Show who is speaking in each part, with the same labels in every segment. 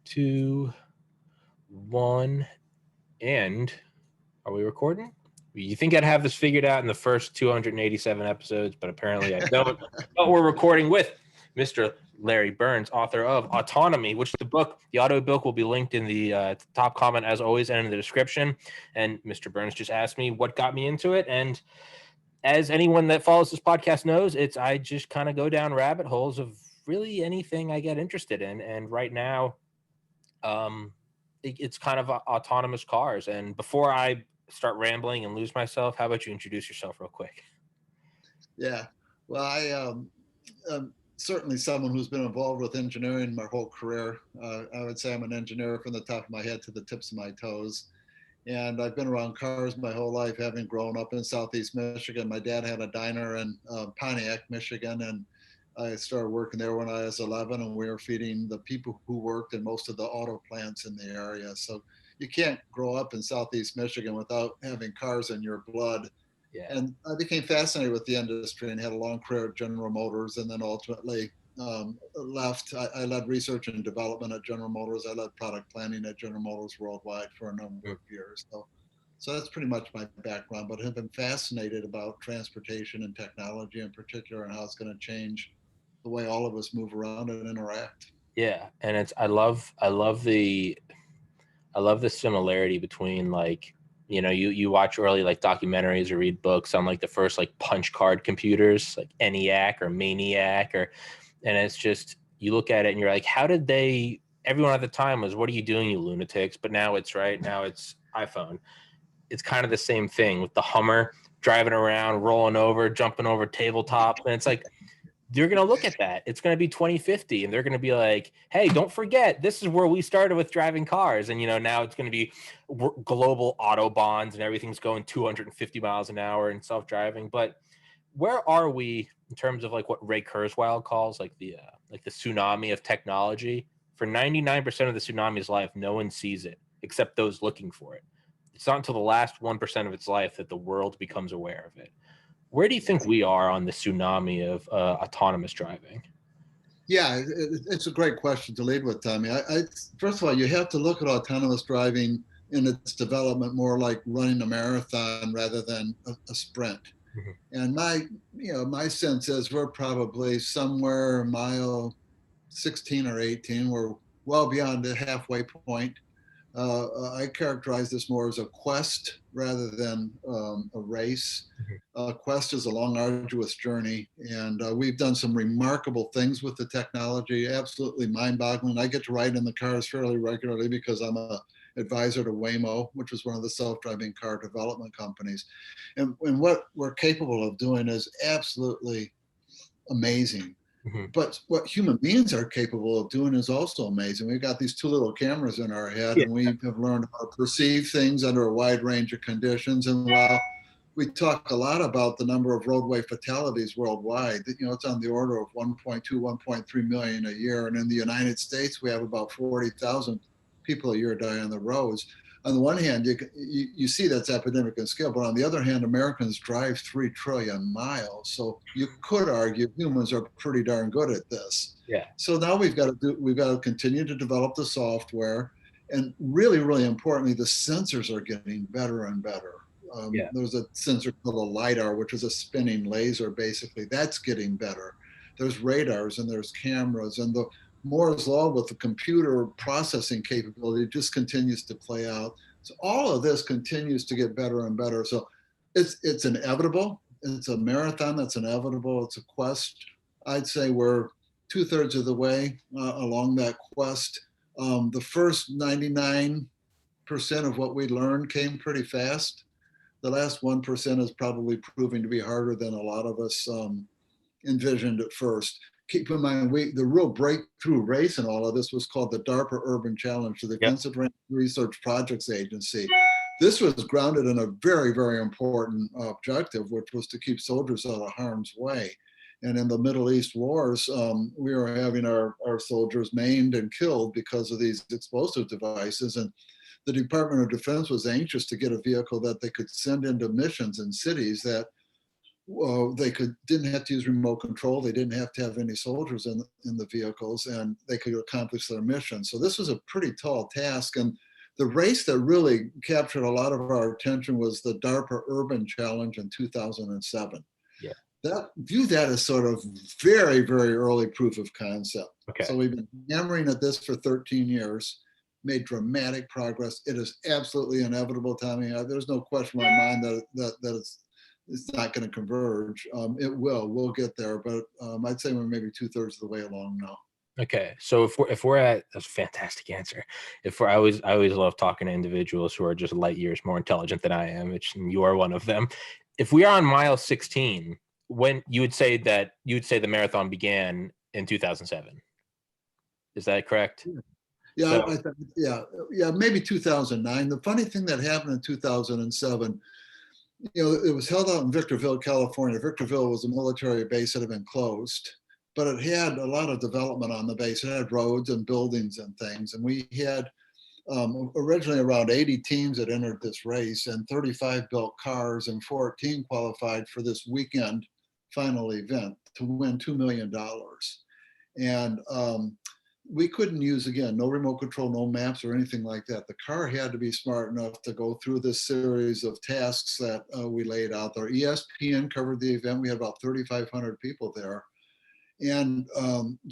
Speaker 1: 2, 1, and are we recording? You think I'd have this figured out in the first 287 episodes, but apparently I don't. But we're recording with Mr. Larry Burns, author of Autonomy, which the audiobook will be linked in the top comment as always and in the description. And Mr. Burns just asked me what got me into it. And as anyone that follows this podcast knows, I just kind of go down rabbit holes of really anything I get interested in. And right now, it's kind of autonomous cars. And before I start rambling and lose myself, how about you introduce yourself real quick?
Speaker 2: Yeah, well, I'm certainly someone who's been involved with engineering my whole career. I would say I'm an engineer from the top of my head to the tips of my toes. And I've been around cars my whole life, having grown up in Southeast Michigan. My dad had a diner in Pontiac, Michigan, and I started working there when I was 11, and we were feeding the people who worked in most of the auto plants in the area. So you can't grow up in Southeast Michigan without having cars in your blood.
Speaker 1: Yeah.
Speaker 2: And I became fascinated with the industry and had a long career at General Motors, and then ultimately left. I led research and development at General Motors. I led product planning at General Motors worldwide for a number of years. So that's pretty much my background, but I've been fascinated about transportation and technology in particular and how it's going to change the way all of us move around and interact.
Speaker 1: Yeah. And I love the similarity between, like, you watch early like documentaries or read books on like the first like punch card computers, like ENIAC or Maniac, and it's just, you look at it and you're like, how did everyone at the time was, what are you doing, you lunatics? But now it's iPhone. It's kind of the same thing with the Hummer driving around, rolling over, jumping over tabletops. And it's like, you're going to look at that. It's going to be 2050 and they're going to be like, hey, don't forget, this is where we started with driving cars. And, now it's going to be global autobahns and everything's going 250 miles an hour and self-driving. But where are we in terms of like what Ray Kurzweil calls like the tsunami of technology? For 99% of the tsunami's life, no one sees it except those looking for it. It's not until the last 1% of its life that the world becomes aware of it. Where do you think we are on the tsunami of autonomous driving?
Speaker 2: Yeah, it's a great question to lead with, Tommy. First of all, you have to look at autonomous driving in its development more like running a marathon rather than a sprint. Mm-hmm. And my sense is we're probably somewhere mile 16 or 18. We're well beyond the halfway point. I characterize this more as a quest rather than a race. Quest is a long, arduous journey, and we've done some remarkable things with the technology, absolutely mind-boggling. I get to ride in the cars fairly regularly because I'm an advisor to Waymo, which is one of the self-driving car development companies. And what we're capable of doing is absolutely amazing. Mm-hmm. But what human beings are capable of doing is also amazing. We've got these two little cameras in our head, and we have learned how to perceive things under a wide range of conditions. And while we talk a lot about the number of roadway fatalities worldwide, it's on the order of 1.2, 1.3 million a year. And in the United States, we have about 40,000 people a year die on the roads. On the one hand, you see that's epidemic in scale, but on the other hand, Americans drive 3 trillion miles. So you could argue humans are pretty darn good at this.
Speaker 1: Yeah.
Speaker 2: So now we've got to continue to develop the software, and really, really importantly, the sensors are getting better and better. There's a sensor called a LiDAR, which is a spinning laser, basically. That's getting better. There's radars and there's cameras, and the Moore's law with the computer processing capability just continues to play out. So all of this continues to get better and better. So it's inevitable. It's a marathon that's inevitable. It's a quest. I'd say we're 2/3 of the way along that quest. The first 99% of what we learned came pretty fast. The last 1% is probably proving to be harder than a lot of us envisioned at first. Keep in mind, the real breakthrough race in all of this was called the DARPA Urban Challenge, the Vincent Rand Research Projects Agency. This was grounded in a very, very important objective, which was to keep soldiers out of harm's way. And in the Middle East wars, we were having our soldiers maimed and killed because of these explosive devices. And the Department of Defense was anxious to get a vehicle that they could send into missions in cities that they didn't have to use remote control. They didn't have to have any soldiers in the vehicles, and they could accomplish their mission. So this was a pretty tall task. And the race that really captured a lot of our attention was the DARPA Urban Challenge in 2007.
Speaker 1: Yeah.
Speaker 2: View that as sort of very, very early proof of concept.
Speaker 1: Okay.
Speaker 2: So we've been hammering at this for 13 years, made dramatic progress. It is absolutely inevitable, Tommy. There's no question in my mind that it's not going to converge. It will. We'll get there, but I'd say we're maybe 2/3 of the way along now.
Speaker 1: Okay, so if we're at, that's a fantastic answer. I always love talking to individuals who are just light years more intelligent than I am, which you are one of them. If we are on mile 16, when you would say the marathon began in 2007, is that correct?
Speaker 2: Yeah, yeah, maybe 2009. The funny thing that happened in 2007, it was held out in Victorville, California. Victorville was a military base that had been closed, but it had a lot of development on the base. It had roads and buildings and things. And we had originally around 80 teams that entered this race, and 35 built cars, and 14 qualified for this weekend final event to win $2 million. And we couldn't use, again, no remote control, no maps or anything like that. The car had to be smart enough to go through this series of tasks that we laid out there. ESPN covered the event. We had about 3,500 people there. And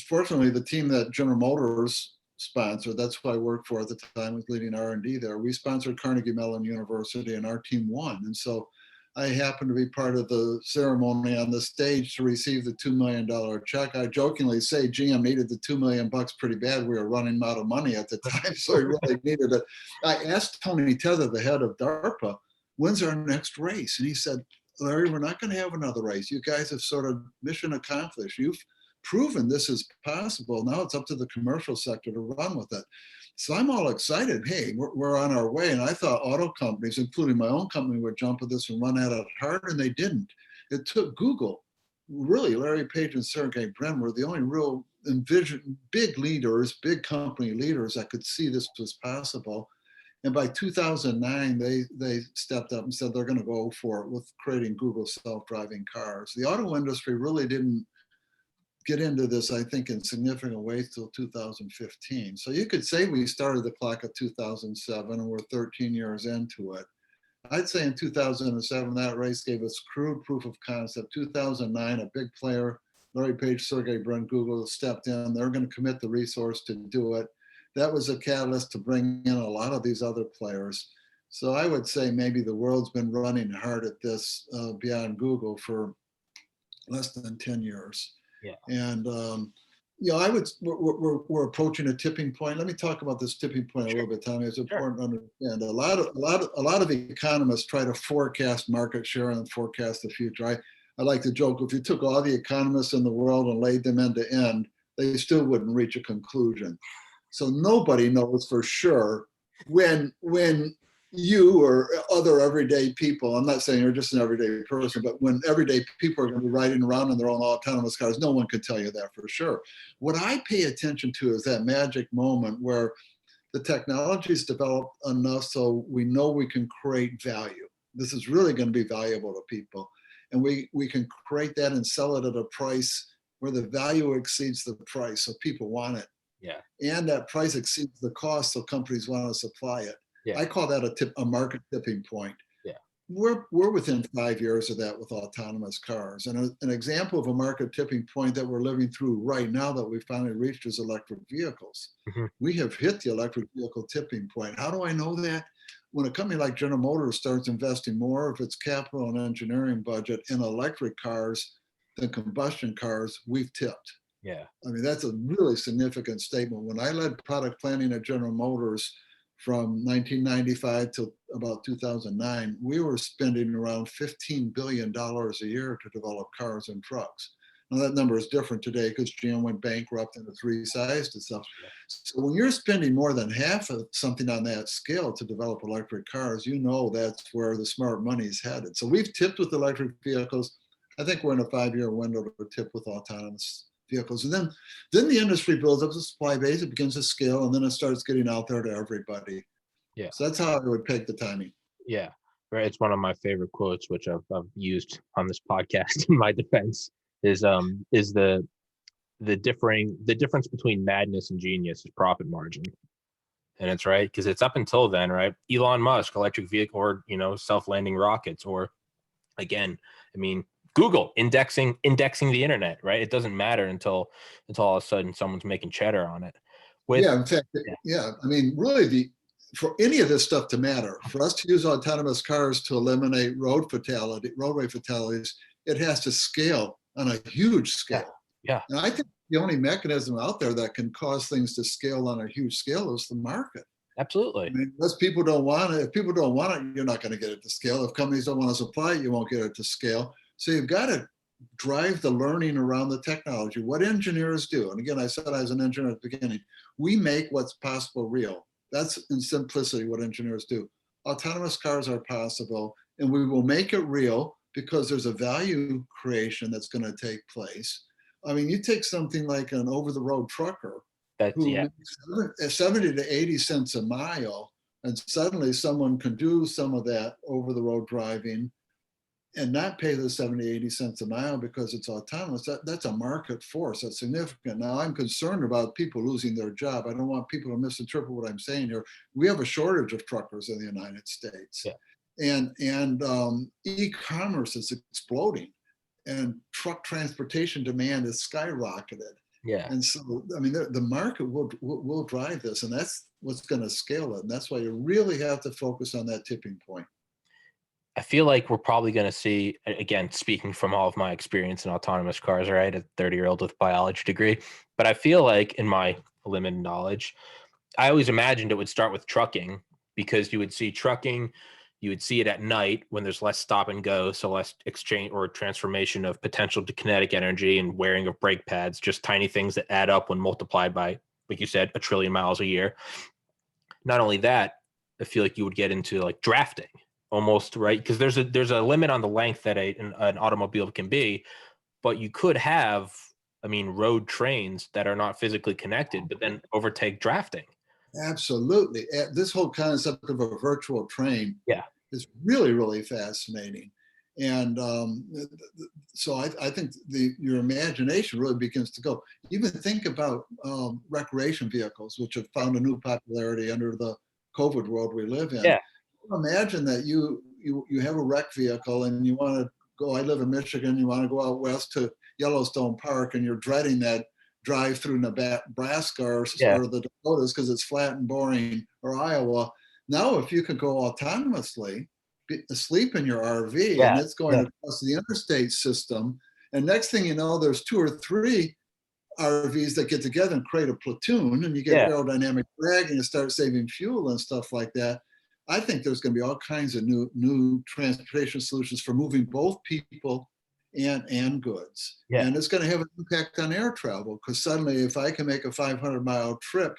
Speaker 2: fortunately, the team that General Motors sponsored, that's who I worked for at the time, was leading R&D there. We sponsored Carnegie Mellon University, and our team won. And so I happened to be part of the ceremony on the stage to receive the $2 million check. I jokingly say GM needed the $2 million pretty bad. We were running out of money at the time, so he really needed it. I asked Tony Tether, the head of DARPA, when's our next race? And he said, Larry, we're not going to have another race. You guys have sort of mission accomplished. You've proven this is possible. Now it's up to the commercial sector to run with it. So I'm all excited. Hey, we're on our way. And I thought auto companies, including my own company, would jump at this and run at it hard, and they didn't. It took Google. Really, Larry Page and Sergey Brin were the only real big leaders, big company leaders that could see this was possible. And by 2009, they stepped up and said they're going to go for it with creating Google self-driving cars. The auto industry really didn't get into this, I think, in significant ways till 2015. So you could say we started the clock at 2007 and we're 13 years into it. I'd say in 2007, that race gave us crude proof of concept. 2009, a big player, Larry Page, Sergey Brin, Google stepped in. They're going to commit the resource to do it. That was a catalyst to bring in a lot of these other players. So I would say maybe the world's been running hard at this beyond Google for less than 10 years.
Speaker 1: Yeah.
Speaker 2: And we're approaching a tipping point. Let me talk about this tipping point a little bit, Tommy. It's important to understand. A lot of economists try to forecast market share and forecast the future. I like to joke, if you took all the economists in the world and laid them end to end, they still wouldn't reach a conclusion. So nobody knows for sure when you or other everyday people, I'm not saying you're just an everyday person, but when everyday people are going to be riding around in their own autonomous cars, no one could tell you that for sure. What I pay attention to is that magic moment where the technology is developed enough so we know we can create value. This is really going to be valuable to people. And we can create that and sell it at a price where the value exceeds the price, so people want it.
Speaker 1: Yeah.
Speaker 2: And that price exceeds the cost, so companies want to supply it. Yeah. I call that a market tipping point.
Speaker 1: Yeah.
Speaker 2: We're within 5 years of that with autonomous cars. And an example of a market tipping point that we're living through right now that we finally reached is electric vehicles. Mm-hmm. We have hit the electric vehicle tipping point. How do I know that? When a company like General Motors starts investing more of its capital and engineering budget in electric cars than combustion cars, we've tipped.
Speaker 1: Yeah.
Speaker 2: I mean, that's a really significant statement. When I led product planning at General Motors from 1995 to about 2009, we were spending around $15 billion a year to develop cars and trucks. Now that number is different today because GM went bankrupt and it's resized itself. So when you're spending more than half of something on that scale to develop electric cars, you know that's where the smart money is headed. So we've tipped with electric vehicles. I think we're in a 5-year window to tip with autonomous vehicles. And then the industry builds up the supply base, it begins to scale, and then it starts getting out there to everybody.
Speaker 1: Yeah.
Speaker 2: So that's how I would peg the timing.
Speaker 1: Yeah. Right. It's one of my favorite quotes, which I've used on this podcast in my defense, is the difference between madness and genius is profit margin. And it's right, because it's up until then, right? Elon Musk, electric vehicle, or self-landing rockets, or again, I mean, Google indexing the internet, right? It doesn't matter until all of a sudden someone's making cheddar on it. With
Speaker 2: Yeah, in fact,
Speaker 1: yeah,
Speaker 2: yeah. I mean, really, for any of this stuff to matter, for us to use autonomous cars to eliminate roadway fatalities, it has to scale on a huge
Speaker 1: yeah,
Speaker 2: scale.
Speaker 1: yeah,
Speaker 2: And I think the only mechanism out there that can cause things to scale on a huge scale is the market. I
Speaker 1: absolutely.
Speaker 2: mean, unless people don't want it, if people don't want it, you're not going to get it to scale. If companies don't want to supply it, you won't get it to scale. So you've got to drive the learning around the technology. What engineers do, and again, I said I was an engineer at the beginning, we make what's possible real. That's in simplicity what engineers do. Autonomous cars are possible, and we will make it real because there's a value creation that's going to take place. I mean, you take something like an over-the-road trucker
Speaker 1: That's
Speaker 2: who
Speaker 1: yeah,
Speaker 2: makes 70 to 80 cents a mile, and suddenly someone can do some of that over-the-road driving and not pay the 70, 80 cents a mile because it's autonomous. That's a market force. That's significant. Now, I'm concerned about people losing their job. I don't want people to misinterpret what I'm saying here. We have a shortage of truckers in the United States.
Speaker 1: yeah,
Speaker 2: And e-commerce is exploding, and truck transportation demand is skyrocketed.
Speaker 1: yeah.
Speaker 2: And so, I mean, the market will drive this, and that's what's going to scale it. And that's why you really have to focus on that tipping point.
Speaker 1: I feel like we're probably going to see, again, speaking from all of my experience in autonomous cars, right? A 30-year-old with a biology degree. But I feel like, in my limited knowledge, I always imagined it would start with trucking, because you would see trucking, you would see it at night when there's less stop and go, so less exchange or transformation of potential to kinetic energy and wearing of brake pads, just tiny things that add up when multiplied by, like you said, a trillion miles a year. Not only that, I feel like you would get into like drafting almost, right? Because there's a limit on the length that an automobile can be, but you could have, I mean, road trains that are not physically connected, but then overtake drafting.
Speaker 2: Absolutely. This whole concept of a virtual train
Speaker 1: Yeah.
Speaker 2: is really, really fascinating. And so I think your imagination really begins to go. Even think about recreation vehicles, which have found a new popularity under the COVID world we live in.
Speaker 1: Yeah.
Speaker 2: Imagine that you have a rec vehicle and you want to go. I live in Michigan. You want to go out west to Yellowstone Park, and you're dreading that drive through Nebraska
Speaker 1: Yeah.
Speaker 2: or the Dakotas because it's flat and boring, or Iowa. Now, if you could go autonomously, sleep in your RV, and
Speaker 1: Yeah.
Speaker 2: it's going
Speaker 1: Yeah.
Speaker 2: across the interstate system, and next thing you know, there's 2 or 3 RVs that get together and create a platoon, and you get
Speaker 1: Yeah.
Speaker 2: aerodynamic drag, and you start saving fuel and stuff like that. I think there's going to be all kinds of new transportation solutions for moving both people and goods.
Speaker 1: Yeah.
Speaker 2: And it's going to have an impact on air travel, because suddenly, if I can make a 500-mile trip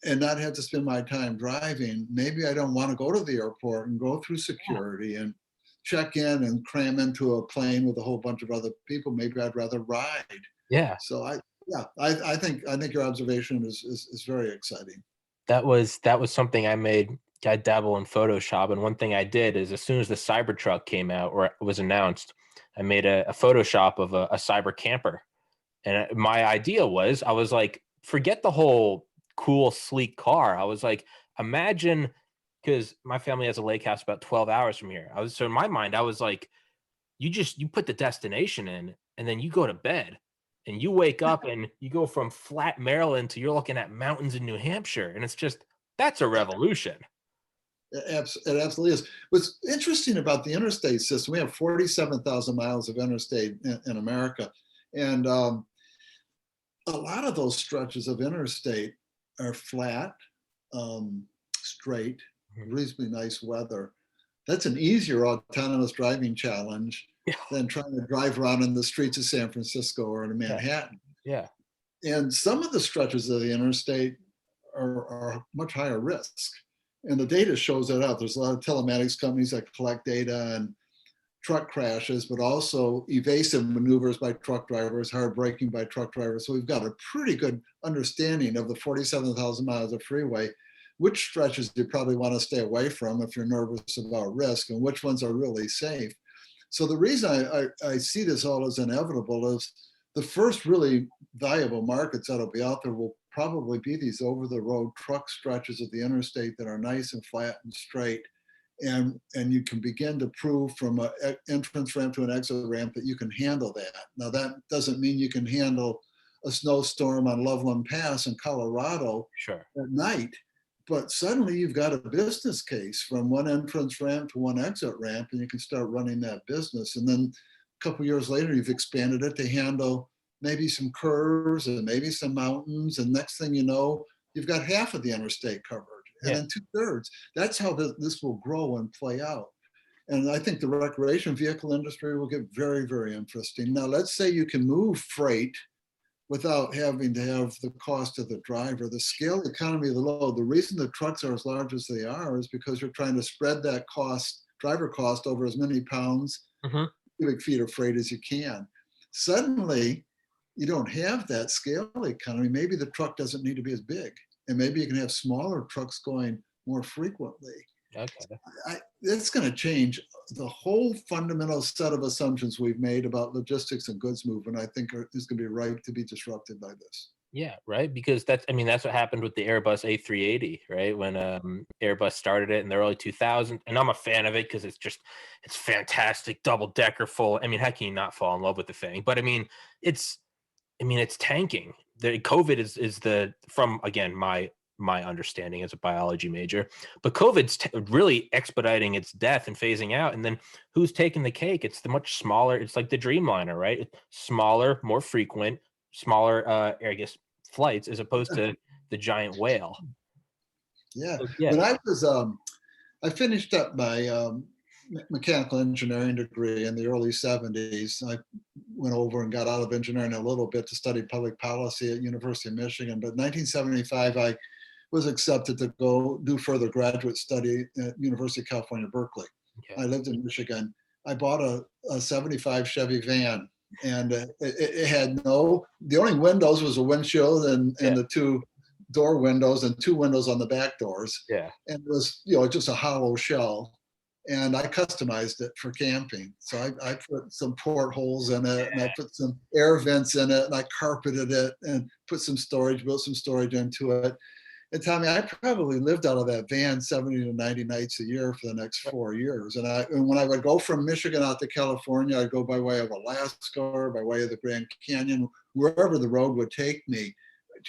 Speaker 2: and not have to spend my time driving, maybe I don't want to go to the airport and go through security and check in and cram into a plane with a whole bunch of other people. Maybe I'd rather ride.
Speaker 1: Yeah.
Speaker 2: So I think your observation is very exciting.
Speaker 1: That was something I made. I dabble in Photoshop, and one thing I did is, as soon as the Cybertruck came out or was announced, I made a Photoshop of a cyber camper. And my idea was, I was like, forget the whole cool, sleek car. I was like, imagine, because my family has a lake house about 12 hours from here. So in my mind, I was like, you put the destination in, and then you go to bed, and you wake up and you go from flat Maryland to you're looking at mountains in New Hampshire. And it's just, that's a revolution.
Speaker 2: It absolutely is. What's interesting about the interstate system, we have 47,000 miles of interstate in America. And a lot of those stretches of interstate are flat, straight,
Speaker 1: Mhm.
Speaker 2: reasonably nice weather. That's an easier autonomous driving challenge
Speaker 1: Yeah.
Speaker 2: than trying to drive around in the streets of San Francisco or in
Speaker 1: Yeah.
Speaker 2: Manhattan.
Speaker 1: Yeah.
Speaker 2: And some of the stretches of the interstate are much higher risk. And the data shows that out. There's a lot of telematics companies that collect data and truck crashes, but also evasive maneuvers by truck drivers, hard braking by truck drivers. So we've got a pretty good understanding of the 47,000 miles of freeway. which stretches you probably want to stay away from if you're nervous about risk, and which ones are really safe. So the reason I see this all as inevitable is the first really valuable markets that'll be out there will probably be these over-the-road truck stretches of the interstate that are nice and flat and straight. And you can begin to prove from an entrance ramp to an exit ramp that you can handle that. Now, that doesn't mean you can handle a snowstorm on Loveland Pass in Colorado
Speaker 1: Sure.
Speaker 2: at night, but suddenly you've got a business case from one entrance ramp to one exit ramp, and you can start running that business. And then a couple years later, you've expanded it to handle maybe some curves and maybe some mountains. And next thing you know, you've got half of the interstate covered, and then 2/3. That's how this will grow and play out. And I think the recreation vehicle industry will get very, very interesting. Now, let's say you can move freight without having to have the cost of the driver. The scale economy of the load, the reason the trucks are as large as they are is because you're trying to spread that cost, driver cost, over as many pounds, cubic feet of freight as you can. Suddenly, you don't have that scale economy. Maybe the truck doesn't need to be as big, and maybe you can have smaller trucks going more frequently.
Speaker 1: Okay.
Speaker 2: That's going to change the whole fundamental set of assumptions we've made about logistics and goods movement. I think is going to be ripe to be disrupted by this.
Speaker 1: Yeah, right. Because that's what happened with the Airbus A380, right? When Airbus started it in the early 2000s, and I'm a fan of it because it's fantastic, double decker full. I mean, how can you not fall in love with the thing? But it's tanking. The COVID is the, from again my understanding as a biology major, but COVID's really expediting its death and phasing out. And then who's taking the cake? It's the much smaller. It's like the Dreamliner, right? It's smaller, more frequent, smaller, I guess, flights as opposed to the giant whale.
Speaker 2: Yeah.
Speaker 1: So, yeah.
Speaker 2: When I finished up my mechanical engineering degree in the early 70s. I went over and got out of engineering a little bit to study public policy at University of Michigan. But in 1975, I was accepted to go do further graduate study at University of California, Berkeley. Okay. I lived in Michigan. I bought a 75 Chevy van, and it had the only windows was a windshield and the two door windows and two windows on the back doors.
Speaker 1: Yeah.
Speaker 2: And it was, just a hollow shell. And I customized it for camping. So I put some portholes in it, and I put some air vents in it, and I carpeted it and built some storage into it. And Tommy, I probably lived out of that van 70 to 90 nights a year for the next 4 years. And when I would go from Michigan out to California, I'd go by way of Alaska or by way of the Grand Canyon, wherever the road would take me.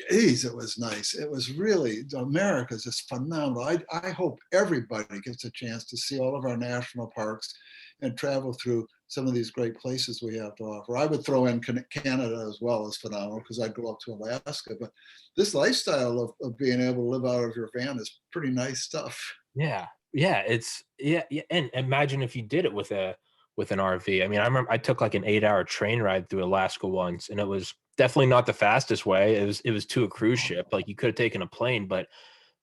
Speaker 2: Geez, it was nice. It was really, America's just phenomenal. I hope everybody gets a chance to see all of our national parks and travel through some of these great places we have to offer. I would throw in Canada as well as phenomenal, because I'd go up to Alaska. But this lifestyle of being able to live out of your van is pretty nice stuff.
Speaker 1: Yeah. And imagine if you did it with an RV. I mean, I remember I took like an 8-hour train ride through Alaska once, and it was definitely not the fastest way. It was to a cruise ship. Like, you could have taken a plane, but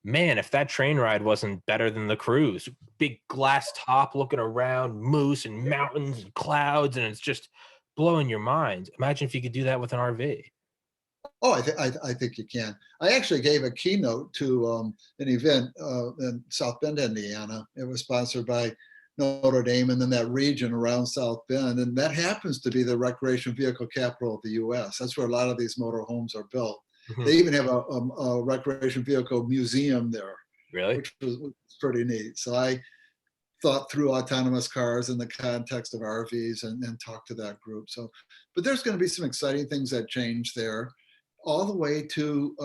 Speaker 1: man, if that train ride wasn't better than the cruise, big glass top, looking around, moose and mountains and clouds, and it's just blowing your mind. Imagine if you could do that with an RV.
Speaker 2: Oh, I think you can. I actually gave a keynote to an event in South Bend, Indiana. It was sponsored by Notre Dame and then that region around South Bend. And that happens to be the recreation vehicle capital of the US. That's where a lot of these motor homes are built. Mm-hmm. They even have a recreation vehicle museum there.
Speaker 1: Really?
Speaker 2: Which was pretty neat. So I thought through autonomous cars in the context of RVs and talked to that group. But there's going to be some exciting things that change there, all the way to,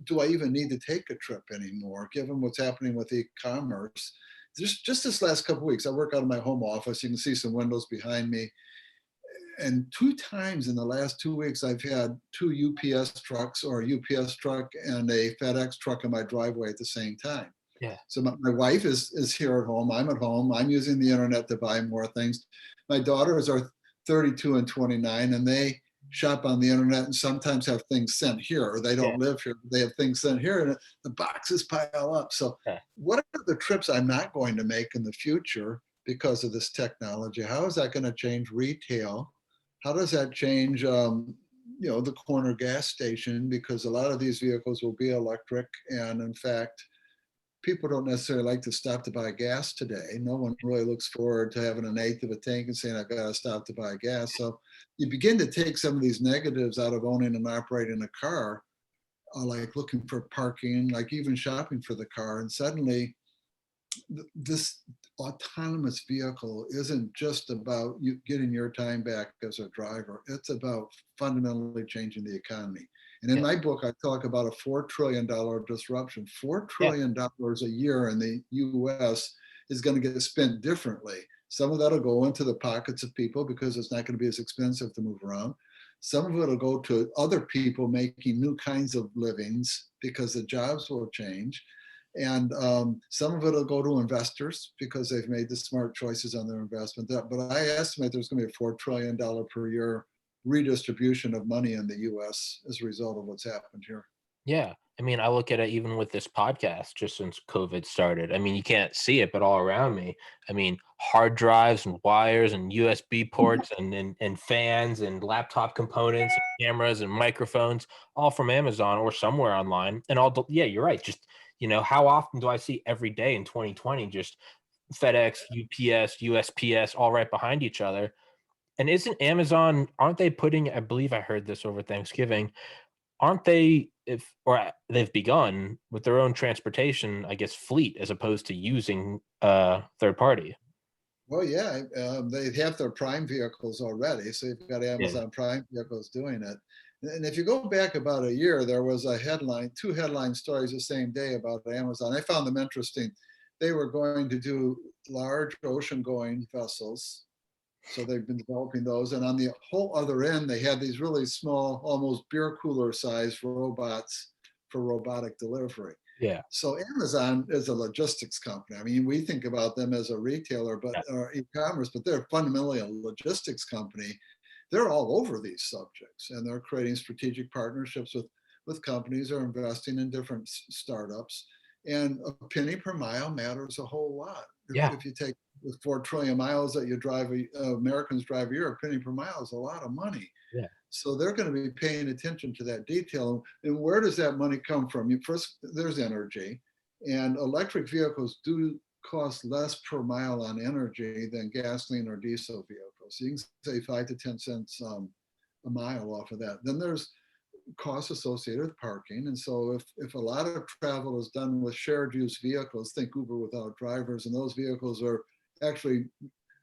Speaker 2: do I even need to take a trip anymore, given what's happening with e-commerce? Just this last couple of weeks, I work out of my home office. You can see some windows behind me. And 2 times in the last 2 weeks, I've had 2 UPS trucks or a UPS truck and a FedEx truck in my driveway at the same time.
Speaker 1: Yeah.
Speaker 2: So my wife is here at home. I'm at home. I'm using the internet to buy more things. My daughters are 32 and 29, and they shop on the internet and sometimes have things sent here, or they don't live here. They have things sent here, and the boxes pile up. So what are the trips I'm not going to make in the future because of this technology? How is that going to change retail? How does that change the corner gas station, because a lot of these vehicles will be electric. And in fact, people don't necessarily like to stop to buy gas today. No one really looks forward to having an eighth of a tank and saying, I've got to stop to buy gas. So you begin to take some of these negatives out of owning and operating a car, like looking for parking, like even shopping for the car. And suddenly this autonomous vehicle isn't just about you getting your time back as a driver. It's about fundamentally changing the economy. And in
Speaker 1: Yeah.
Speaker 2: my book, I talk about a $4 trillion disruption. $4
Speaker 1: Yeah.
Speaker 2: trillion a year in the US is going to get spent differently. Some of that will go into the pockets of people because it's not going to be as expensive to move around. Some of it will go to other people making new kinds of livings because the jobs will change. And some of it will go to investors because they've made the smart choices on their investment. But I estimate there's going to be a $4 trillion per year redistribution of money in the US as a result of what's happened here.
Speaker 1: Yeah. I mean, I look at it even with this podcast just since COVID started. I mean, you can't see it, but all around me, I mean, hard drives and wires and USB ports and fans and laptop components and cameras and microphones, all from Amazon or somewhere online. And yeah, you're right. Just, how often do I see every day in 2020 just FedEx, UPS, USPS all right behind each other? And isn't Amazon, aren't they putting, I believe I heard this over Thanksgiving, aren't they, they've begun with their own transportation, I guess, fleet as opposed to using third party?
Speaker 2: Well, yeah, they have their Prime vehicles already. So you've got
Speaker 1: Yeah.
Speaker 2: Amazon Prime vehicles doing it. And if you go back about a year, there was a headline, two headline stories the same day about Amazon. I found them interesting. They were going to do large ocean-going vessels. So they've been developing those. And on the whole other end, they had these really small, almost beer cooler sized robots for robotic delivery.
Speaker 1: Yeah.
Speaker 2: So Amazon is a logistics company. I mean, we think about them as a retailer, but or e-commerce, but they're fundamentally a logistics company. They're all over these subjects, and they're creating strategic partnerships with companies or investing in different startups. And a penny per mile matters a whole lot.
Speaker 1: Yeah.
Speaker 2: If you take the 4 trillion miles that you drive, Americans drive a year, a penny per mile is a lot of money.
Speaker 1: Yeah.
Speaker 2: So they're going to be paying attention to that detail. And where does that money come from? First, there's energy, and electric vehicles do cost less per mile on energy than gasoline or diesel vehicles. So you can say 5 to 10 cents a mile off of that. Then there's costs associated with parking. And so if a lot of travel is done with shared use vehicles, think Uber without drivers, and those vehicles are actually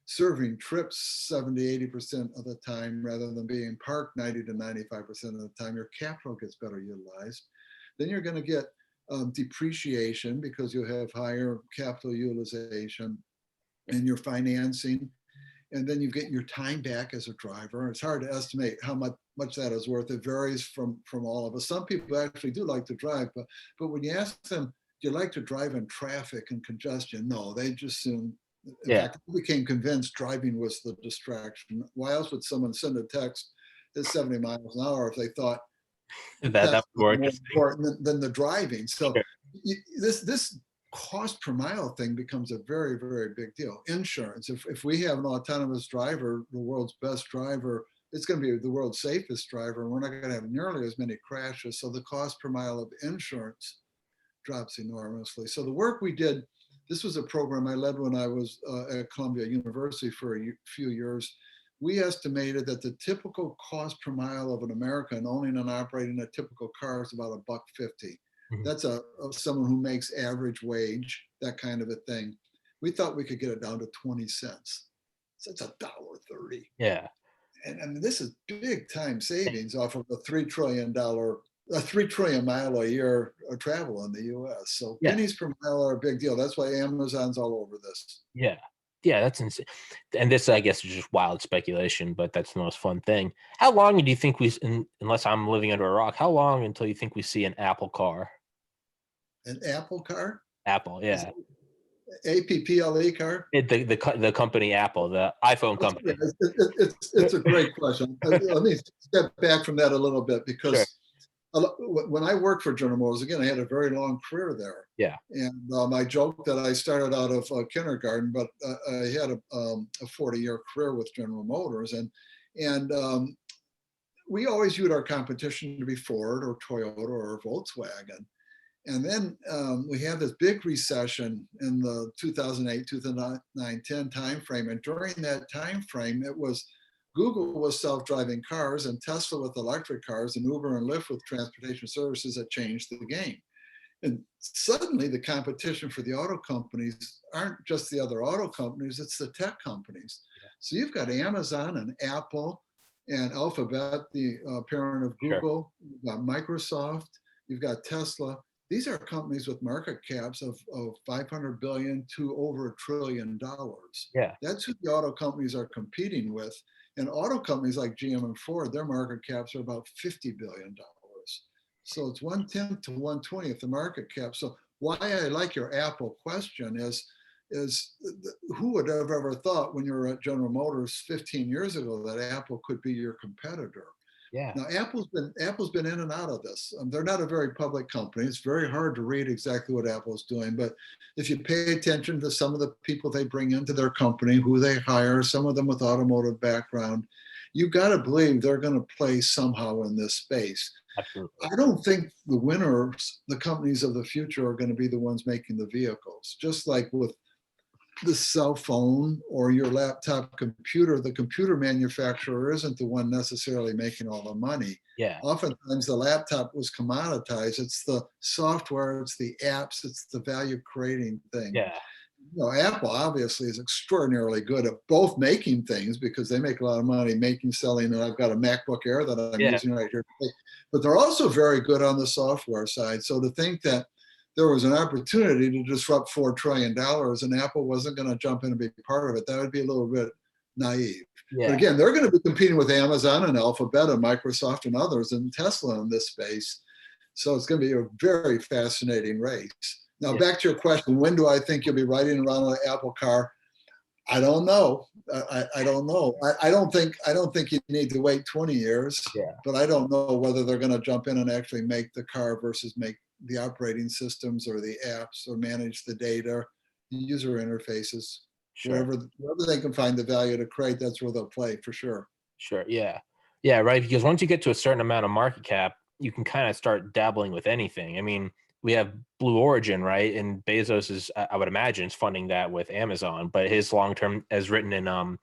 Speaker 2: serving trips 70-80% of the time rather than being parked 90 to 95% of the time, your capital gets better utilized. Then you're going to get depreciation because you have higher capital utilization and your financing. And then you get your time back as a driver. It's hard to estimate how much that is worth. It varies from all of us. Some people actually do like to drive, but when you ask them, do you like to drive in traffic and congestion? No, they just soon. In fact, I became convinced driving was the distraction. Why else would someone send a text at 70 miles an hour if they thought
Speaker 1: That's more
Speaker 2: more
Speaker 1: interesting.
Speaker 2: important than the driving? So
Speaker 1: Sure.
Speaker 2: this cost per mile thing becomes a very, very big deal. Insurance, if we have an autonomous driver, the world's best driver, it's going to be the world's safest driver, and we're not going to have nearly as many crashes. So the cost per mile of insurance drops enormously. So the work we did, this was a program I led when I was at Columbia University for a few years. We estimated that the typical cost per mile of an American owning and operating a typical car is about $1.50.
Speaker 1: Mhm.
Speaker 2: That's someone who makes average wage, that kind of a thing. We thought we could get it down to 20 cents. So it's $1.30.
Speaker 1: Yeah.
Speaker 2: And I mean, this is big time savings off of a $3 trillion, a 3 trillion mile a year of travel in the US. So
Speaker 1: Yeah.
Speaker 2: pennies per mile are a big deal. That's why Amazon's all over this.
Speaker 1: Yeah. Yeah, that's insane. And this, I guess, is just wild speculation, but that's the most fun thing. How long do you think unless I'm living under a rock, how long until you think we see an Apple car?
Speaker 2: An Apple car?
Speaker 1: Apple,
Speaker 2: Is
Speaker 1: yeah.
Speaker 2: it APPLE car?
Speaker 1: The company Apple, the iPhone
Speaker 2: Yeah,
Speaker 1: company.
Speaker 2: it's a great question. Let me step back from that a little bit
Speaker 1: Sure.
Speaker 2: because when I worked for General Motors, again, I had a very long career there.
Speaker 1: Yeah.
Speaker 2: And I joke that I started out of kindergarten, but I had a 40-year career with General Motors. And we always viewed our competition to be Ford or Toyota or Volkswagen. And then we had this big recession in the 2008, 2009, 10 timeframe. And during that timeframe, it was Google with self-driving cars and Tesla with electric cars and Uber and Lyft with transportation services that changed the game. And suddenly the competition for the auto companies aren't just the other auto companies, it's the tech companies.
Speaker 1: Yeah.
Speaker 2: So you've got Amazon and Apple and Alphabet, the parent of
Speaker 1: Sure.
Speaker 2: Google, you've got Microsoft, you've got Tesla. These are companies with market caps of 500 billion to over $1 trillion.
Speaker 1: Yeah.
Speaker 2: That's who the auto companies are competing with. And auto companies like GM and Ford, their market caps are about $50 billion. So it's 1/10 to 1/20th the market cap. So why I like your Apple question is who would have ever thought when you were at General Motors 15 years ago that Apple could be your competitor?
Speaker 1: Yeah.
Speaker 2: Now Apple's been in and out of this. They're not a very public company. It's very hard to read exactly what Apple's doing. But if you pay attention to some of the people they bring into their company, who they hire, some of them with automotive background, you've got to believe they're going to play somehow in this space.
Speaker 1: Absolutely.
Speaker 2: I don't think the winners, the companies of the future, are going to be the ones making the vehicles. Just like with the cell phone or your laptop computer, the computer manufacturer isn't the one necessarily making all the money.
Speaker 1: Yeah.
Speaker 2: Oftentimes the laptop was commoditized. It's the software, it's the apps, it's the value creating thing.
Speaker 1: Yeah.
Speaker 2: You know, Apple obviously is extraordinarily good at both making things because they make a lot of money making, selling, and I've got a MacBook Air that I'm
Speaker 1: Yeah.
Speaker 2: using right here today. But they're also very good on the software side. So to think that there was an opportunity to disrupt $4 trillion and Apple wasn't going to jump in and be part of it, that would be a little bit naive.
Speaker 1: Yeah.
Speaker 2: But again, they're going to be competing with Amazon and Alphabet and Microsoft and others and Tesla in this space. So it's going to be a very fascinating race. Now, back to your question, when do I think you'll be riding around an Apple car? I don't know. I don't know. I don't think you need to wait 20 years,
Speaker 1: Yeah.
Speaker 2: but I don't know whether they're going to jump in and actually make the car versus make the operating systems or the apps or manage the data, user interfaces,
Speaker 1: Sure.
Speaker 2: wherever they can find the value to create, that's where they'll play for sure.
Speaker 1: Sure. Yeah. Yeah. Right. Because once you get to a certain amount of market cap, you can kind of start dabbling with anything. I mean, we have Blue Origin, right? And Bezos is, I would imagine, is funding that with Amazon. But his long term, as written in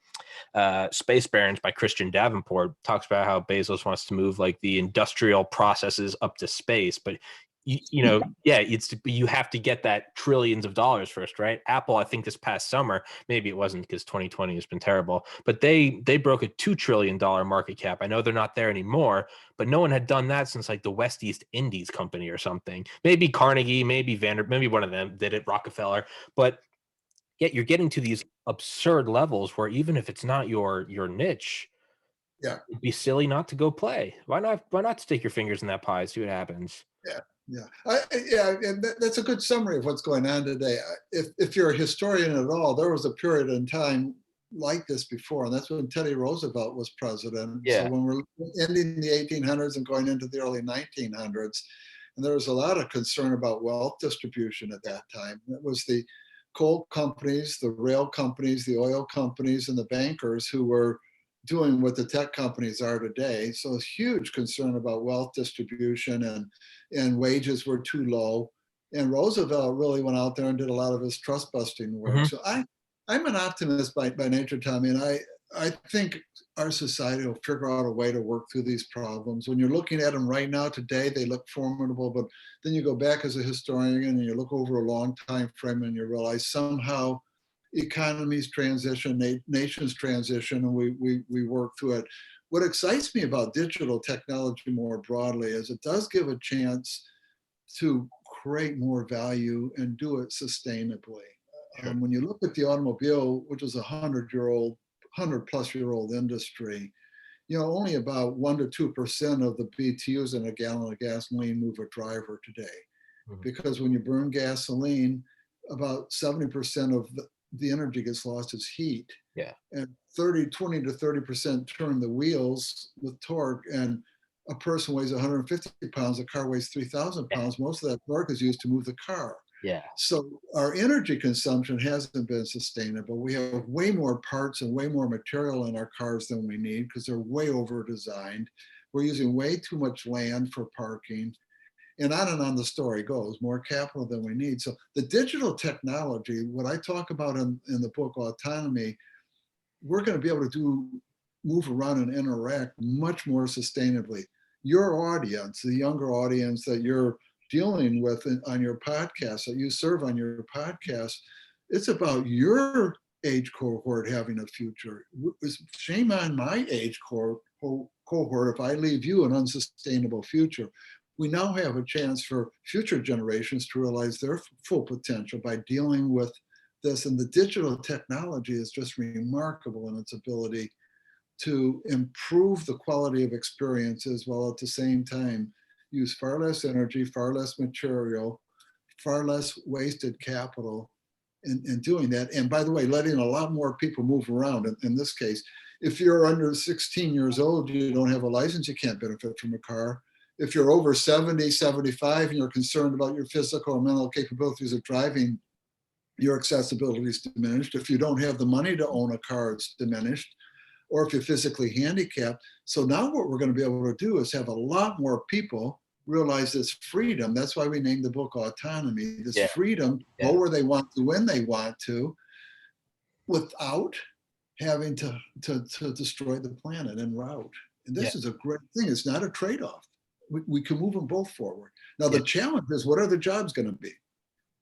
Speaker 1: Space Barons by Christian Davenport, talks about how Bezos wants to move like the industrial processes up to space. But you have to get that trillions of dollars first, right? Apple, I think this past summer, maybe it wasn't because 2020 has been terrible, but they broke a $2 trillion market cap. I know they're not there anymore, but no one had done that since like the West East Indies Company or something. Maybe Carnegie, maybe maybe one of them did it, Rockefeller. But yet you're getting to these absurd levels where even if it's not your niche,
Speaker 2: Yeah.
Speaker 1: it'd be silly not to go play. Why not stick your fingers in that pie, see what happens?
Speaker 2: Yeah. And that's a good summary of what's going on today. If you're a historian at all, there was a period in time like this before, and that's when Teddy Roosevelt was president.
Speaker 1: Yeah.
Speaker 2: So when we're ending the 1800s and going into the early 1900s, and there was a lot of concern about wealth distribution at that time. It was the coal companies, the rail companies, the oil companies, and the bankers who were doing what the tech companies are today. So it's huge concern about wealth distribution and wages were too low. And Roosevelt really went out there and did a lot of his trust busting work.
Speaker 1: Mhm.
Speaker 2: So I'm an optimist by nature, Tommy, and I think our society will figure out a way to work through these problems. When you're looking at them right now today, they look formidable, but then you go back as a historian and you look over a long time frame and you realize somehow economies transition, nations transition, and we work through it. What excites me about digital technology more broadly is it does give a chance to create more value and do it sustainably.
Speaker 1: Sure.
Speaker 2: When you look at the automobile, which is a 100+ year old industry, only about 1 to 2% of the BTUs in a gallon of gasoline move a driver today.
Speaker 1: Mhm.
Speaker 2: Because when you burn gasoline, about 70% of the energy gets lost as heat.
Speaker 1: Yeah.
Speaker 2: And 20 to 30% turn the wheels with torque. And a person weighs 150 pounds, a car weighs 3,000 pounds. Most of that torque is used to move the car.
Speaker 1: Yeah.
Speaker 2: So our energy consumption hasn't been sustainable. We have way more parts and way more material in our cars than we need because they're way over designed. We're using way too much land for parking. And on the story goes, more capital than we need. So the digital technology, what I talk about in the book, Autonomy, we're going to be able to move around and interact much more sustainably. Your audience, the younger audience that you're dealing with on your podcast, that you serve on your podcast, it's about your age cohort having a future. Shame on my age cohort if I leave you an unsustainable future. We now have a chance for future generations to realize their full potential by dealing with this. And the digital technology is just remarkable in its ability to improve the quality of experiences while at the same time use far less energy, far less material, far less wasted capital in doing that. And by the way, letting a lot more people move around. In this case, if you're under 16 years old, you don't have a license, you can't benefit from a car. If you're over 70, 75, and you're concerned about your physical or mental capabilities of driving, your accessibility is diminished. If you don't have the money to own a car, it's diminished. Or if you're physically handicapped. So now what we're going to be able to do is have a lot more people realize this freedom. That's why we named the book Autonomy, this freedom to go where they want to, when they want to, without having to destroy the planet en route. And this is a great thing. It's not a trade-off. We can move them both forward. Now, the challenge is, what are the jobs going to be?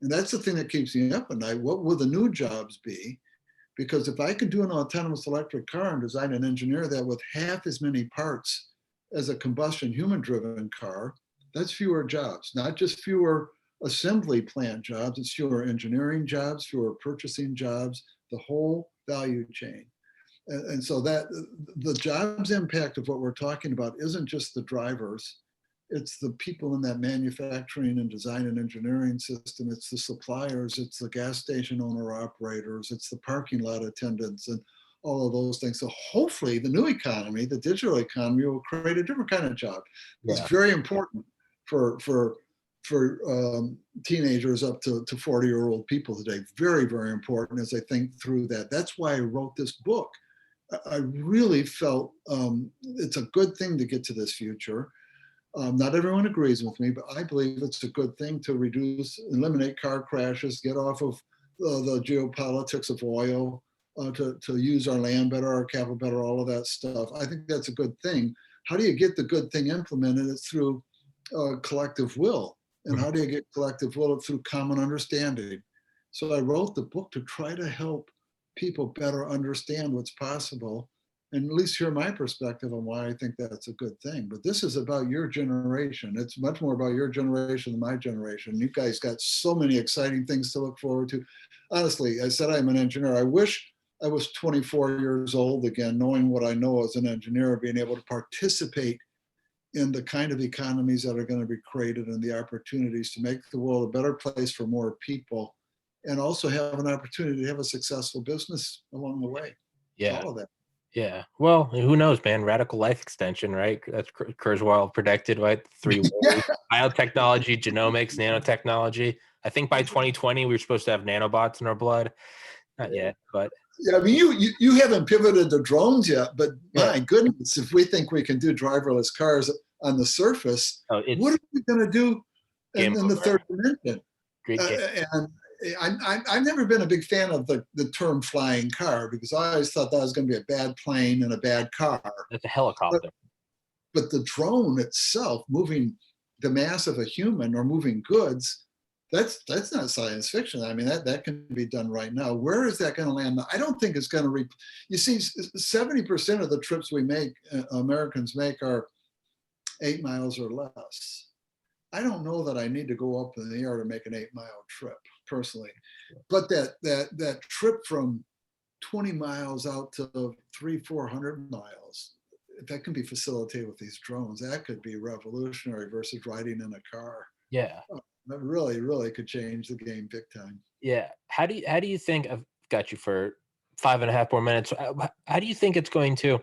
Speaker 2: And that's the thing that keeps me up at night. What will the new jobs be? Because if I could do an autonomous electric car and design and engineer that with half as many parts as a combustion human-driven car, that's fewer jobs, not just fewer assembly plant jobs, it's fewer engineering jobs, fewer purchasing jobs, the whole value chain. And so that the jobs impact of what we're talking about isn't just the drivers, it's the people in that manufacturing and design and engineering system, it's the suppliers, it's the gas station owner operators, it's the parking lot attendants, and all of those things. So hopefully the new economy, the digital economy, will create a different kind of job. It's very important for teenagers up to 40-year-old people today. Very, very important as I think through that. That's why I wrote this book. I really felt it's a good thing to get to this future. Not everyone agrees with me, but I believe it's a good thing to eliminate car crashes, get off of the geopolitics of oil, to use our land better, our capital better, all of that stuff. I think that's a good thing. How do you get the good thing implemented? It's through collective will. And how do you get collective will? Through common understanding. So I wrote the book to try to help people better understand what's possible and at least hear my perspective on why I think that's a good thing. But this is about your generation. It's much more about your generation than my generation. You guys got so many exciting things to look forward to. Honestly, I said I'm an engineer. I wish I was 24 years old again, knowing what I know as an engineer, being able to participate in the kind of economies that are going to be created and the opportunities to make the world a better place for more people, and also have an opportunity to have a successful business along the way.
Speaker 1: Yeah.
Speaker 2: All of that.
Speaker 1: Yeah. Well, who knows, man? Radical life extension, right? That's Kurzweil predicted, right? 3 ways: biotechnology, genomics, nanotechnology. I think by 2020, we were supposed to have nanobots in our blood. Not yet, but.
Speaker 2: Yeah, I mean, you haven't pivoted to drones yet, but my goodness, if we think we can do driverless cars on the surface, what are we going to do in the third dimension? And I've never been a big fan of the term flying car, because I always thought that was going to be a bad plane and a bad car.
Speaker 1: That's a helicopter.
Speaker 2: But the drone itself, moving the mass of a human or moving goods, that's not science fiction. I mean, that can be done right now. Where is that going to land? I don't think it's going to you see, 70% of the trips we make, Americans make, are 8 miles or less. I don't know that I need to go up in the air to make an 8-mile trip personally, but that trip from 20 miles out to 300-400 miles, that can be facilitated with these drones. That could be revolutionary versus riding in a car.
Speaker 1: Yeah.
Speaker 2: That really, really could change the game big time.
Speaker 1: Yeah. How do you think, I've got you for 5.5 more minutes. How do you think it's going to,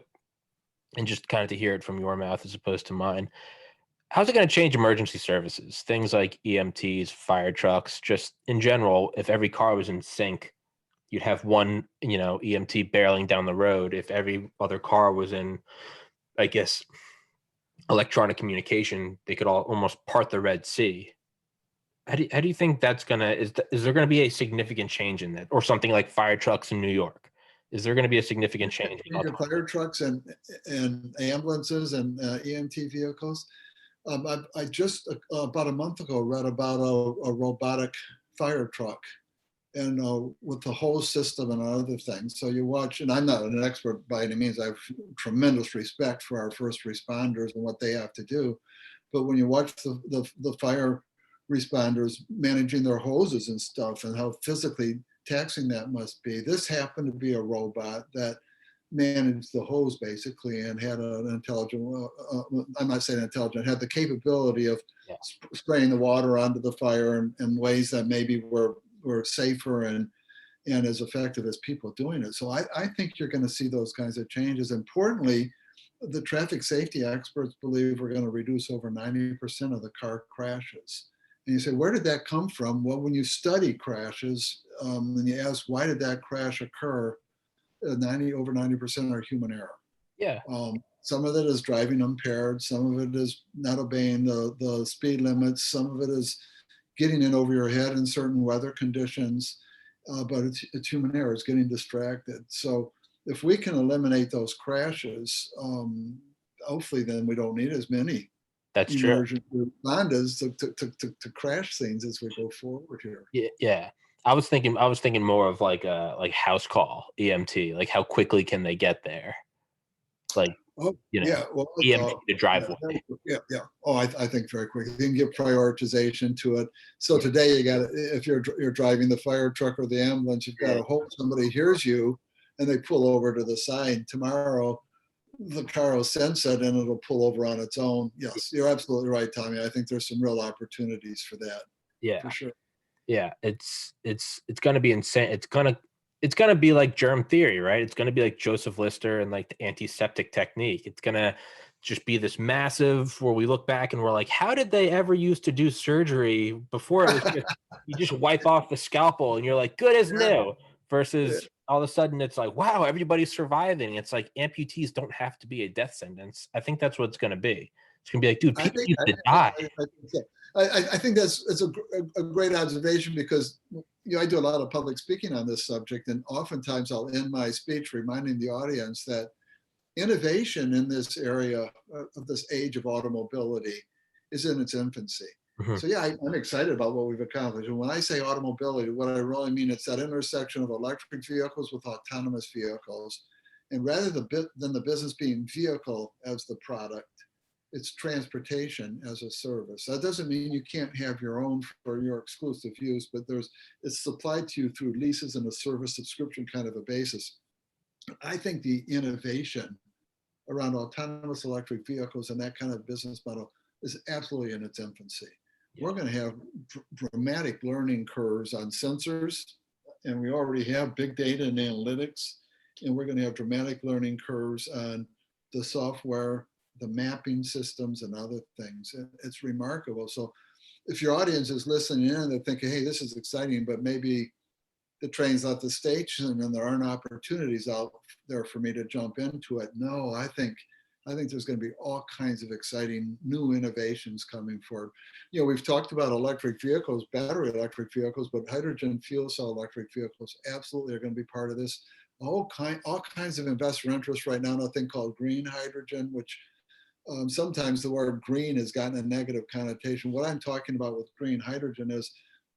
Speaker 1: and just kind of to hear it from your mouth as opposed to mine, how's it going to change emergency services? Things like EMTs, fire trucks, just in general, if every car was in sync, you'd have one, EMT barreling down the road. If every other car was in, I guess, electronic communication, they could all almost part the Red Sea. How do you think that's gonna is there gonna be a significant change in that, or something like fire trucks in New York? Is there gonna be a significant change in
Speaker 2: Your fire trucks and ambulances and EMT vehicles. I just about a month ago read about a robotic fire truck and with the whole system and other things. So you watch, and I'm not an expert by any means. I have tremendous respect for our first responders and what they have to do. But when you watch the fire responders managing their hoses and stuff and how physically taxing that must be, this happened to be a robot that managed the hose basically and had an intelligent, I'm not saying intelligent, had the capability of
Speaker 1: yeah,
Speaker 2: spraying the water onto the fire in ways that maybe were safer and as effective as people doing it. So I think you're going to see those kinds of changes. Importantly, the traffic safety experts believe we're going to reduce over 90% of the car crashes. And you say, where did that come from? Well, when you study crashes and you ask, why did that crash occur? Over 90% are human error.
Speaker 1: yeah.
Speaker 2: Some of it is driving impaired. Some of it is not obeying the speed limits. Some of it is getting in over your head in certain weather conditions. But it's human error. It's getting distracted. So if we can eliminate those crashes, hopefully then we don't need as many
Speaker 1: That's true.
Speaker 2: emergency responders to crash scenes as we go forward here.
Speaker 1: Yeah, yeah. I was thinking more of like a like house call EMT, like how quickly can they get there? Like,
Speaker 2: Oh,
Speaker 1: you know,
Speaker 2: yeah. Well,
Speaker 1: EMT to
Speaker 2: yeah,
Speaker 1: driveway.
Speaker 2: yeah, yeah. Oh, I think very quick. You can give prioritization to it. So
Speaker 1: Yeah,
Speaker 2: today you got to, if you're driving the fire truck or the ambulance, you've got
Speaker 1: yeah,
Speaker 2: to hope somebody hears you and they pull over to the side. Tomorrow, the car will sense it and it'll pull over on its own. Yes, you're absolutely right, Tommy. I think there's some real opportunities for that,
Speaker 1: yeah.
Speaker 2: for sure.
Speaker 1: Yeah, it's gonna be insane. It's gonna be like germ theory, right? It's gonna be like Joseph Lister and like the antiseptic technique. It's gonna just be this massive where we look back and we're like, how did they ever used to do surgery before? It was just you just wipe off the scalpel and you're like good as
Speaker 2: Yeah,
Speaker 1: new.
Speaker 2: yeah.
Speaker 1: Versus all of a sudden it's like, wow, everybody's surviving. It's like amputees don't have to be a death sentence. I think that's what it's gonna be. It's gonna be like, dude,
Speaker 2: I
Speaker 1: people
Speaker 2: think
Speaker 1: used to die.
Speaker 2: I think so. I think that's a great observation because I do a lot of public speaking on this subject, and oftentimes I'll end my speech reminding the audience that innovation in this area of this age of automobility is in its infancy.
Speaker 1: Mhm.
Speaker 2: So yeah, I'm excited about what we've accomplished. And when I say automobility, what I really mean it's that intersection of electric vehicles with autonomous vehicles, and rather than the business being vehicle as the product, it's transportation as a service. That doesn't mean you can't have your own for your exclusive use, but it's supplied to you through leases and a service subscription kind of a basis. I think the innovation around autonomous electric vehicles and that kind of business model is absolutely in its infancy.
Speaker 1: Yeah.
Speaker 2: We're going to have dramatic learning curves on sensors, and we already have big data and analytics, and we're going to have dramatic learning curves on the software, the mapping systems, and other things. It's remarkable. So if your audience is listening in and they're thinking, hey, this is exciting, but maybe the train's left the station and there aren't opportunities out there for me to jump into it. No, I think there's going to be all kinds of exciting new innovations coming forward. We've talked about electric vehicles, battery electric vehicles, but hydrogen fuel cell electric vehicles absolutely are going to be part of this. All kinds of investor interest right now in a thing called green hydrogen, which sometimes the word green has gotten a negative connotation. What I'm talking about with green hydrogen is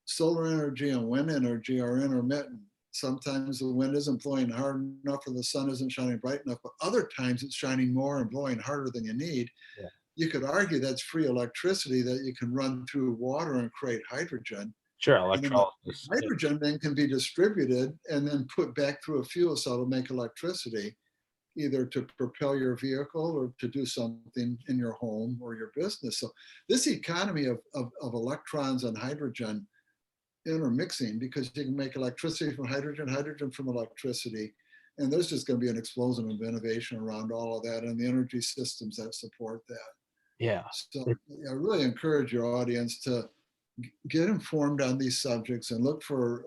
Speaker 2: solar energy and wind energy are intermittent. Sometimes the wind isn't blowing hard enough or the sun isn't shining bright enough, but other times it's shining more and blowing harder than you need.
Speaker 1: Yeah.
Speaker 2: You could argue that's free electricity that you can run through water and create hydrogen.
Speaker 1: Sure,
Speaker 2: And then the
Speaker 1: electrolysis. Yeah.
Speaker 2: hydrogen then can be distributed and then put back through a fuel cell to make electricity, either to propel your vehicle or to do something in your home or your business. So this economy of electrons and hydrogen intermixing, because you can make electricity from hydrogen, hydrogen from electricity, and there's just going to be an explosion of innovation around all of that and the energy systems that support that.
Speaker 1: Yeah.
Speaker 2: So I really encourage your audience to get informed on these subjects and look for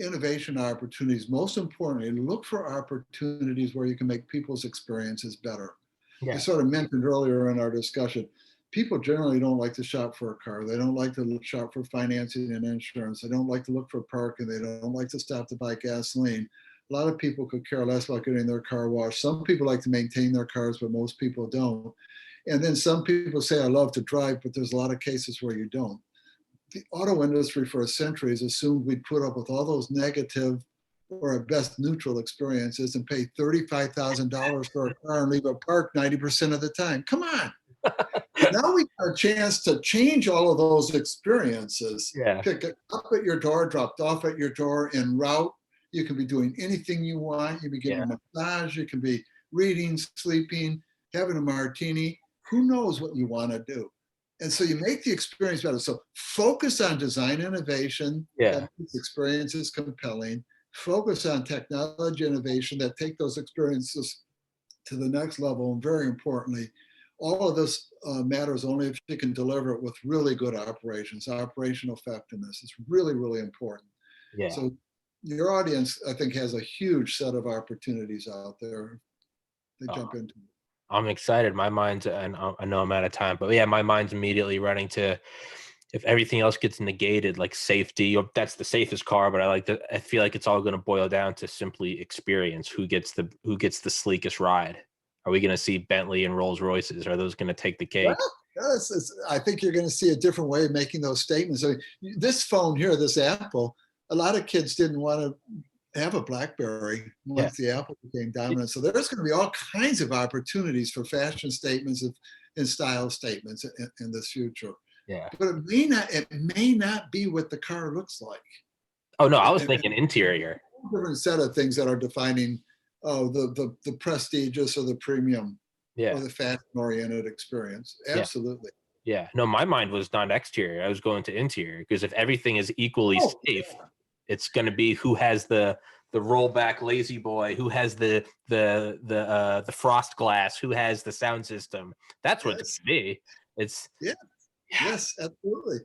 Speaker 2: innovation opportunities. Most importantly, look for opportunities where you can make people's experiences better. I
Speaker 1: Yeah.
Speaker 2: sort of mentioned earlier in our discussion, people generally don't like to shop for a car. They don't like to shop for financing and insurance. They don't like to look for parking. They don't like to stop to buy gasoline. A lot of people could care less about getting their car washed. Some people like to maintain their cars, but most people don't. And then some people say, I love to drive, but there's a lot of cases where you don't. The auto industry for a century has assumed we'd put up with all those negative or at best neutral experiences and pay $35,000 for a car and leave it parked 90% of the time. Come on. Now we got a chance to change all of those experiences.
Speaker 1: Yeah.
Speaker 2: Pick it up at your door, dropped off at your door, en route. You can be doing anything you want. You can be getting a massage. You can be reading, sleeping, having a martini. Who knows what you want to do? And so you make the experience better. So focus on design innovation
Speaker 1: Yeah.
Speaker 2: that makes experiences compelling. Focus on technology innovation that take those experiences to the next level. And very importantly, all of this matters only if you can deliver it with really good operations. Operational effectiveness is really, really important.
Speaker 1: Yeah.
Speaker 2: So your audience, I think, has a huge set of opportunities out there. They jump into it.
Speaker 1: I'm excited. My mind's, and I know I'm out of time, but yeah, my mind's immediately running to, if everything else gets negated, like safety, or that's the safest car, but I feel like it's all going to boil down to simply experience. Who gets the sleekest ride? Are we going to see Bentley and Rolls Royces? Are those going to take the
Speaker 2: Well,
Speaker 1: cake?
Speaker 2: I think you're going to see a different way of making those statements. I mean, this phone here, this Apple, a lot of kids didn't want to have a BlackBerry
Speaker 1: Yeah.
Speaker 2: once the Apple became dominant. So there's going to be all kinds of opportunities for fashion statements and style statements in this future.
Speaker 1: Yeah.
Speaker 2: But it may not be what the car looks like.
Speaker 1: Oh no, I was
Speaker 2: And
Speaker 1: thinking interior.
Speaker 2: a different set of things that are defining the prestigious or the premium
Speaker 1: Yeah.
Speaker 2: or the fashion-oriented experience.
Speaker 1: Yeah.
Speaker 2: Absolutely.
Speaker 1: Yeah. No, my mind was not exterior. I was going to interior, because if everything is equally
Speaker 2: Oh,
Speaker 1: safe, it's going to be who has the rollback lazy boy, who has the frost glass, who has the sound system. That's what it's
Speaker 2: yes.
Speaker 1: going to be. It's
Speaker 2: Yeah.
Speaker 1: yeah,
Speaker 2: Yes, absolutely.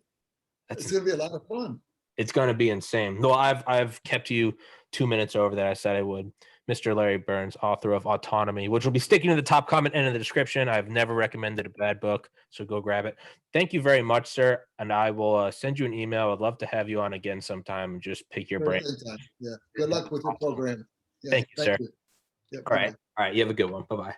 Speaker 1: that's
Speaker 2: It's going to be a lot of fun.
Speaker 1: it's going to be insane. No, I've kept you 2 minutes over that I said I would. Mr. Larry Burns, author of Autonomy, which will be sticking to the top comment and in the description. I've never recommended a bad book, so go grab it. Thank you very much, sir, and I will send you an email. I'd love to have you on again sometime and just pick your
Speaker 2: Sure
Speaker 1: brain.
Speaker 2: thing, Tom. Yeah. Good luck with your program. Yeah.
Speaker 1: Thank you,
Speaker 2: Thank
Speaker 1: sir.
Speaker 2: you. Yeah.
Speaker 1: All right.
Speaker 2: Bye-bye.
Speaker 1: All right. You have a good one. Bye-bye.